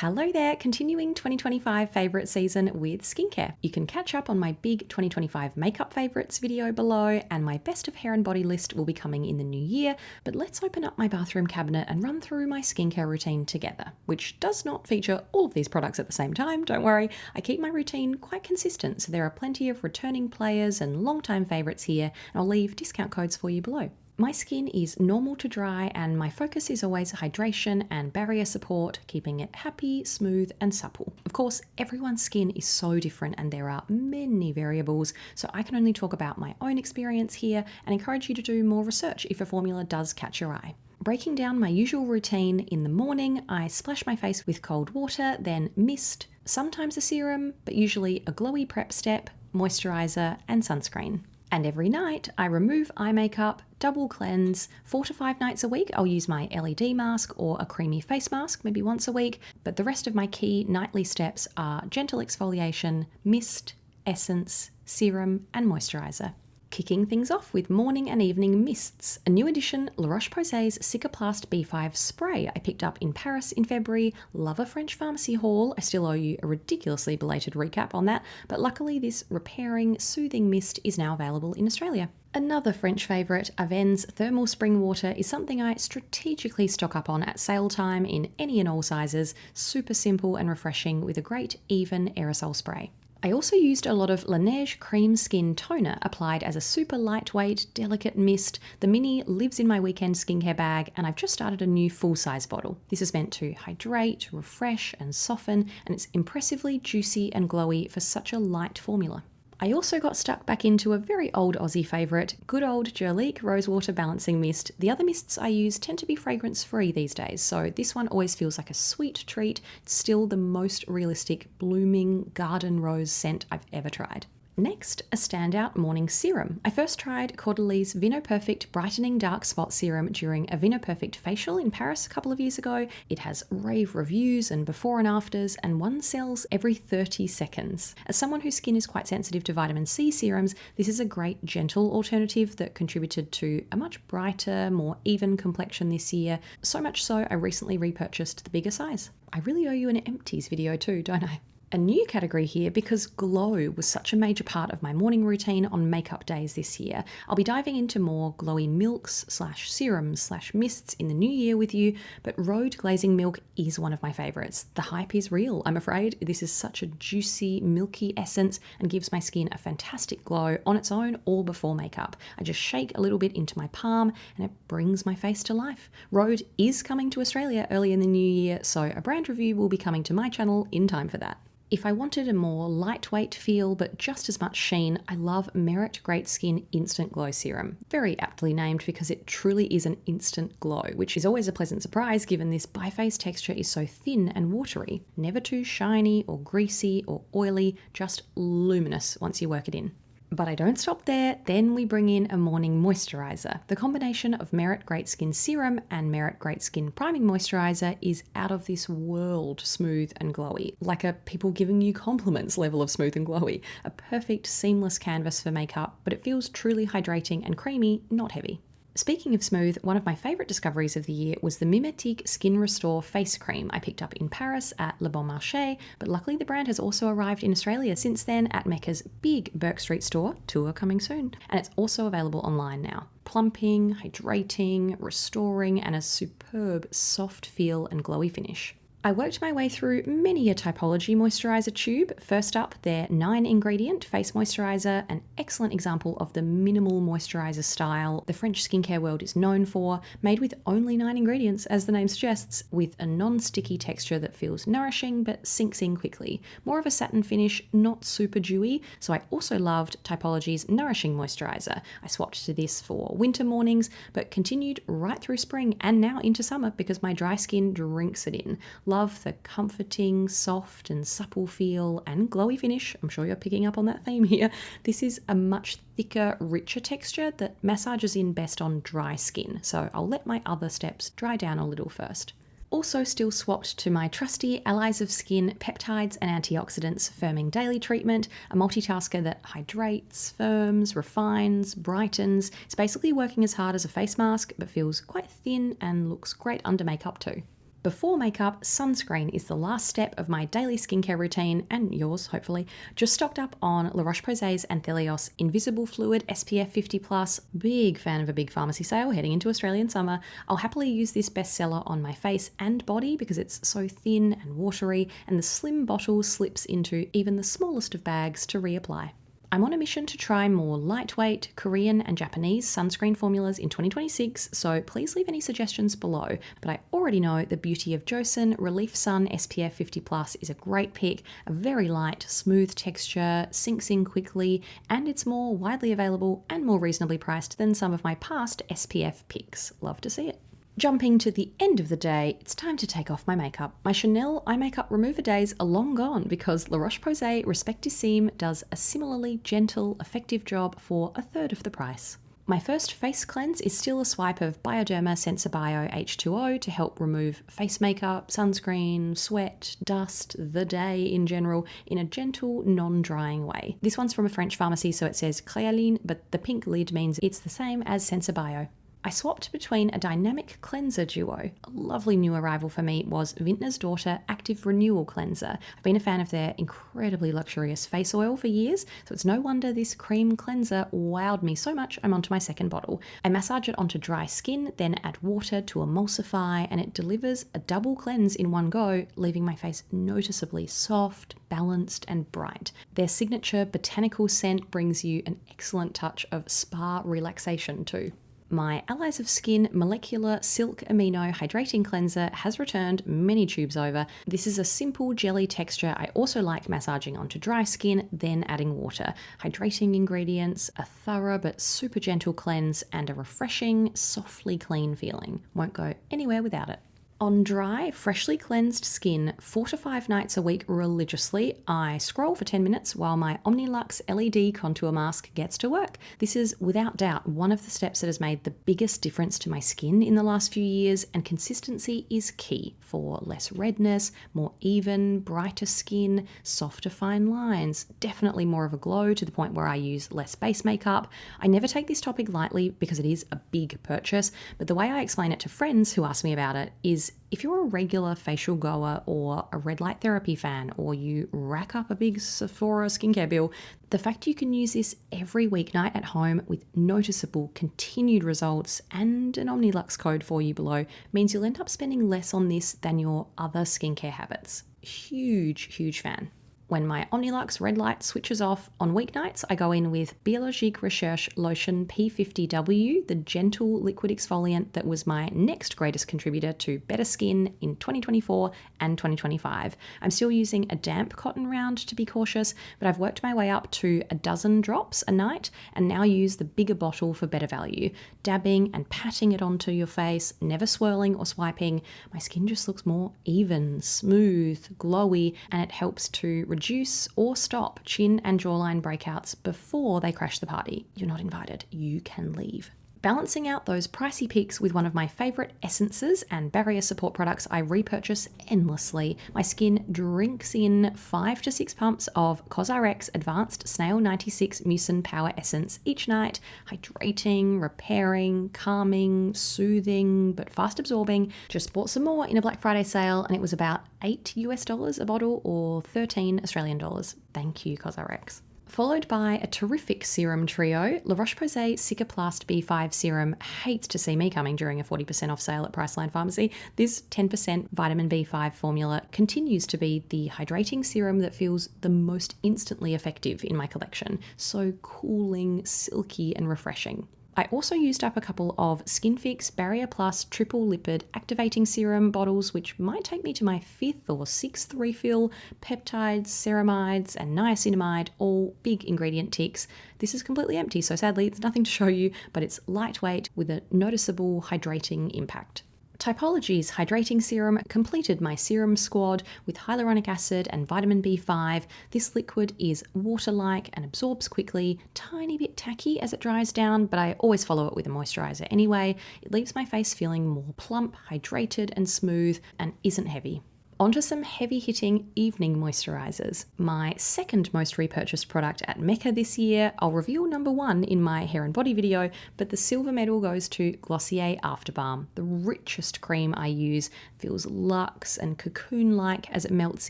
Hello there, continuing 2025 favourite season with skincare. You can catch up on my big 2025 makeup favourites video below, and my best of hair and body list will be coming in the new year, but let's open up my bathroom cabinet and run through my skincare routine together, which does not feature all of these products at the same time, don't worry. I keep my routine quite consistent, so there are plenty of returning players and long-time favourites here, and I'll leave discount codes for you below. My skin is normal to dry, and my focus is always hydration and barrier support, keeping it happy, smooth and supple. Of course, everyone's skin is so different and there are many variables, so I can only talk about my own experience here and encourage you to do more research if a formula does catch your eye. Breaking down my usual routine: in the morning, I splash my face with cold water, then mist, sometimes a serum, but usually a glowy prep step, moisturiser and sunscreen. And every night, I remove eye makeup, double cleanse. 4 to 5 nights a week, I'll use my LED mask or a creamy face mask, maybe once a week. But the rest of my key nightly steps are gentle exfoliation, mist, essence, serum, and moisturiser. Kicking things off with morning and evening mists. A new addition, La Roche-Posay's Cicaplast B5 spray I picked up in Paris in February. Love a French pharmacy haul. I still owe you a ridiculously belated recap on that, but luckily this repairing, soothing mist is now available in Australia. Another French favourite, Avène's Thermal Spring Water, is something I strategically stock up on at sale time in any and all sizes. Super simple and refreshing with a great even aerosol spray. I also used a lot of Laneige Cream Skin Toner applied as a super lightweight, delicate mist. The mini lives in my weekend skincare bag, and I've just started a new full-size bottle. This is meant to hydrate, refresh and soften, and it's impressively juicy and glowy for such a light formula. I also got stuck back into a very old Aussie favourite, good old Jurlique Rosewater Balancing Mist. The other mists I use tend to be fragrance-free these days, so this one always feels like a sweet treat. It's still the most realistic blooming garden rose scent I've ever tried. Next, a standout morning serum. I first tried Caudalie Vino Perfect Brightening Dark Spot Serum during a Vino Perfect facial in Paris a couple of years ago. It has rave reviews and before and afters, and one sells every 30 seconds. As someone whose skin is quite sensitive to vitamin C serums, this is a great gentle alternative that contributed to a much brighter, more even complexion this year. So much so, I recently repurchased the bigger size. I really owe you an empties video too, don't I? A new category here because glow was such a major part of my morning routine on makeup days this year. I'll be diving into more glowy milks / serums / mists in the new year with you, but Rhode Glazing Milk is one of my favourites. The hype is real, I'm afraid. This is such a juicy, milky essence and gives my skin a fantastic glow on its own or before makeup. I just shake a little bit into my palm and it brings my face to life. Rhode is coming to Australia early in the new year, so a brand review will be coming to my channel in time for that. If I wanted a more lightweight feel but just as much sheen, I love Merit Great Skin Instant Glow Serum. Very aptly named because it truly is an instant glow, which is always a pleasant surprise given this biphase texture is so thin and watery. Never too shiny or greasy or oily, just luminous once you work it in. But I don't stop there, then we bring in a morning moisturiser. The combination of Merit Great Skin Serum and Merit Great Skin Priming Moisturiser is out of this world smooth and glowy, like a people giving you compliments level of smooth and glowy. A perfect seamless canvas for makeup, but it feels truly hydrating and creamy, not heavy. Speaking of smooth, one of my favourite discoveries of the year was the Mimetique Skin Restore Face Cream I picked up in Paris at Le Bon Marché, but luckily the brand has also arrived in Australia since then at Mecca's big Burke Street store, tour coming soon, and it's also available online now. Plumping, hydrating, restoring, and a superb soft feel and glowy finish. I worked my way through many a Typology moisturiser tube. First up, their 9-ingredient face moisturiser, an excellent example of the minimal moisturiser style the French skincare world is known for, made with only 9 ingredients, as the name suggests, with a non-sticky texture that feels nourishing but sinks in quickly. More of a satin finish, not super dewy, so I also loved Typology's Nourishing Moisturiser. I swapped to this for winter mornings, but continued right through spring and now into summer because my dry skin drinks it in. Love the comforting, soft and supple feel and glowy finish. I'm sure you're picking up on that theme here. This is a much thicker, richer texture that massages in best on dry skin, so I'll let my other steps dry down a little first. Also still swapped to my trusty Allies of Skin Peptides and Antioxidants Firming Daily Treatment, a multitasker that hydrates, firms, refines, brightens. It's basically working as hard as a face mask, but feels quite thin and looks great under makeup too. Before makeup, sunscreen is the last step of my daily skincare routine, and yours, hopefully. Just stocked up on La Roche-Posay's Anthelios Invisible Fluid SPF 50+. Big fan of a big pharmacy sale heading into Australian summer. I'll happily use this bestseller on my face and body because it's so thin and watery, and the slim bottle slips into even the smallest of bags to reapply. I'm on a mission to try more lightweight Korean and Japanese sunscreen formulas in 2026, so please leave any suggestions below. But I already know the Beauty of Joseon Relief Sun SPF 50+ is a great pick, a very light, smooth texture, sinks in quickly, and it's more widely available and more reasonably priced than some of my past SPF picks. Love to see it. Jumping to the end of the day, it's time to take off my makeup. My Chanel eye makeup remover days are long gone because La Roche-Posay Respectissime does a similarly gentle, effective job for a third of the price. My first face cleanse is still a swipe of Bioderma Sensibio H2O to help remove face makeup, sunscreen, sweat, dust, the day in general, in a gentle, non-drying way. This one's from a French pharmacy, so it says Créaline, but the pink lid means it's the same as Sensibio. I swapped between a dynamic cleanser duo. A lovely new arrival for me was Vintner's Daughter Active Renewal Cleanser. I've been a fan of their incredibly luxurious face oil for years, so it's no wonder this cream cleanser wowed me so much I'm onto my second bottle. I massage it onto dry skin, then add water to emulsify, and it delivers a double cleanse in one go, leaving my face noticeably soft, balanced, and bright. Their signature botanical scent brings you an excellent touch of spa relaxation too. My Allies of Skin Molecular Silk Amino Hydrating Cleanser has returned many tubes over. This is a simple jelly texture I also like massaging onto dry skin, then adding water. Hydrating ingredients, a thorough but super gentle cleanse, and a refreshing, softly clean feeling. Won't go anywhere without it. On dry, freshly cleansed skin 4 to 5 nights a week religiously, I scroll for 10 minutes while my Omnilux LED contour mask gets to work. This is without doubt one of the steps that has made the biggest difference to my skin in the last few years, and consistency is key for less redness, more even, brighter skin, softer fine lines, definitely more of a glow to the point where I use less base makeup. I never take this topic lightly because it is a big purchase, but the way I explain it to friends who ask me about it is if you're a regular facial goer or a red light therapy fan, or you rack up a big Sephora skincare bill, the fact you can use this every weeknight at home with noticeable continued results and an Omnilux code for you below means you'll end up spending less on this than your other skincare habits. Huge fan. When my Omnilux red light switches off on weeknights, I go in with Biologique Recherche Lotion P50W, the gentle liquid exfoliant that was my next greatest contributor to better skin in 2024 and 2025. I'm still using a damp cotton round to be cautious, but I've worked my way up to a dozen drops a night and now use the bigger bottle for better value. Dabbing and patting it onto your face, never swirling or swiping, my skin just looks more even, smooth, glowy, and it helps to reduce or stop chin and jawline breakouts before they crash the party. You're not invited. You can leave. Balancing out those pricey picks with one of my favourite essences and barrier support products I repurchase endlessly. My skin drinks in 5 to 6 pumps of CosRx Advanced Snail 96 Mucin Power Essence each night, hydrating, repairing, calming, soothing, but fast absorbing. Just bought some more in a Black Friday sale and it was about $8 a bottle or 13 Australian dollars. Thank you, CosRx. Followed by a terrific serum trio. La Roche-Posay Cicaplast B5 serum hates to see me coming during a 40% off sale at Priceline Pharmacy. This 10% vitamin B5 formula continues to be the hydrating serum that feels the most instantly effective in my collection. So cooling, silky, and refreshing. I also used up a couple of SkinFix Barrier Plus Triple Lipid Activating Serum bottles, which might take me to my 5th or 6th refill. Peptides, ceramides, and niacinamide, all big ingredient ticks. This is completely empty, so sadly it's nothing to show you, but it's lightweight with a noticeable hydrating impact. Typology's hydrating serum completed my serum squad with hyaluronic acid and vitamin B5. This liquid is water-like and absorbs quickly, tiny bit tacky as it dries down, but I always follow it with a moisturizer anyway. It leaves my face feeling more plump, hydrated and smooth, and isn't heavy. Onto some heavy-hitting evening moisturizers. My second most repurchased product at Mecca this year. I'll reveal number 1 in my hair and body video, but the silver medal goes to Glossier After Balm. The richest cream I use feels luxe and cocoon-like as it melts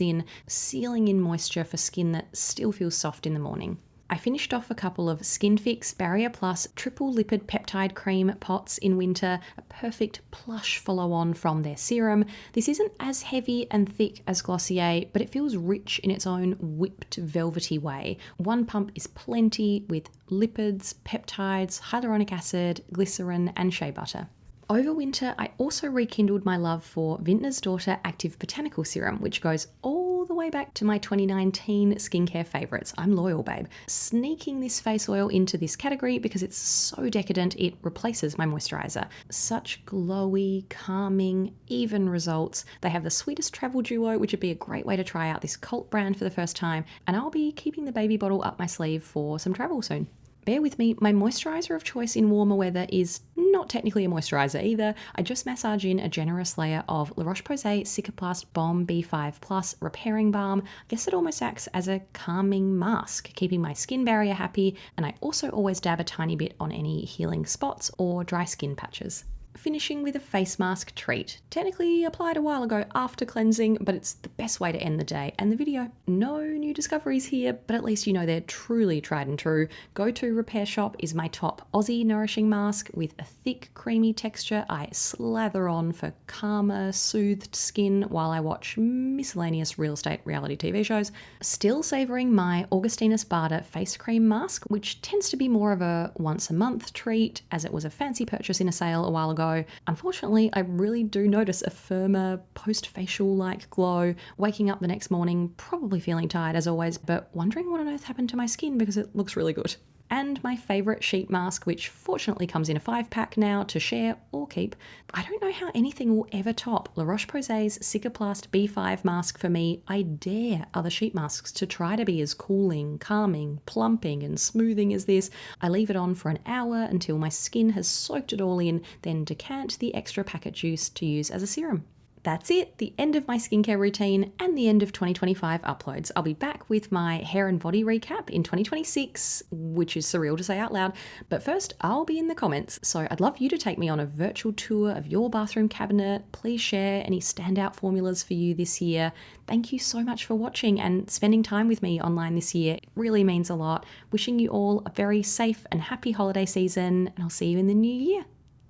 in, sealing in moisture for skin that still feels soft in the morning. I finished off a couple of Skin Fix Barrier Plus triple lipid peptide cream pots in winter, a perfect plush follow-on from their serum. This isn't as heavy and thick as Glossier, but it feels rich in its own whipped velvety way. One pump is plenty with lipids, peptides, hyaluronic acid, glycerin and shea butter. Over winter, I also rekindled my love for Vintner's Daughter Active Botanical Serum, which goes all the way back to my 2019 skincare favourites. I'm loyal, babe. Sneaking this face oil into this category because it's so decadent it replaces my moisturiser. Such glowy, calming, even results. They have the sweetest travel duo, which would be a great way to try out this cult brand for the first time, and I'll be keeping the baby bottle up my sleeve for some travel soon. Bear with me, my moisturiser of choice in warmer weather is not technically a moisturiser either. I just massage in a generous layer of La Roche-Posay Cicaplast Balm B5 Plus Repairing Balm. I guess it almost acts as a calming mask, keeping my skin barrier happy, and I also always dab a tiny bit on any healing spots or dry skin patches. Finishing with a face mask treat. Technically applied a while ago after cleansing, but it's the best way to end the day and the video. No new discoveries here, but at least you know they're truly tried and true. Go-to repair shop is my top Aussie nourishing mask with a thick creamy texture I slather on for calmer, soothed skin while I watch miscellaneous real estate reality TV shows. Still savouring my Augustina Sparta face cream mask, which tends to be more of a once a month treat as it was a fancy purchase in a sale a while ago. Unfortunately, I really do notice a firmer post-facial-like glow, waking up the next morning, probably feeling tired as always, but wondering what on earth happened to my skin because it looks really good. And my favourite sheet mask, which fortunately comes in a 5-pack now to share or keep. I don't know how anything will ever top La Roche-Posay's Cicaplast B5 mask for me. I dare other sheet masks to try to be as cooling, calming, plumping and smoothing as this. I leave it on for an hour until my skin has soaked it all in, then decant the extra packet juice to use as a serum. That's it, the end of my skincare routine and the end of 2025 uploads. I'll be back with my hair and body recap in 2026, which is surreal to say out loud. But first, I'll be in the comments. So I'd love you to take me on a virtual tour of your bathroom cabinet. Please share any standout formulas for you this year. Thank you so much for watching and spending time with me online this year. It really means a lot. Wishing you all a very safe and happy holiday season, and I'll see you in the new year.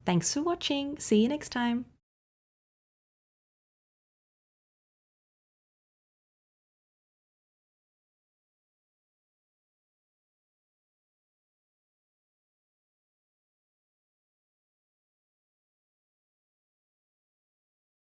Thanks for watching. See you next time.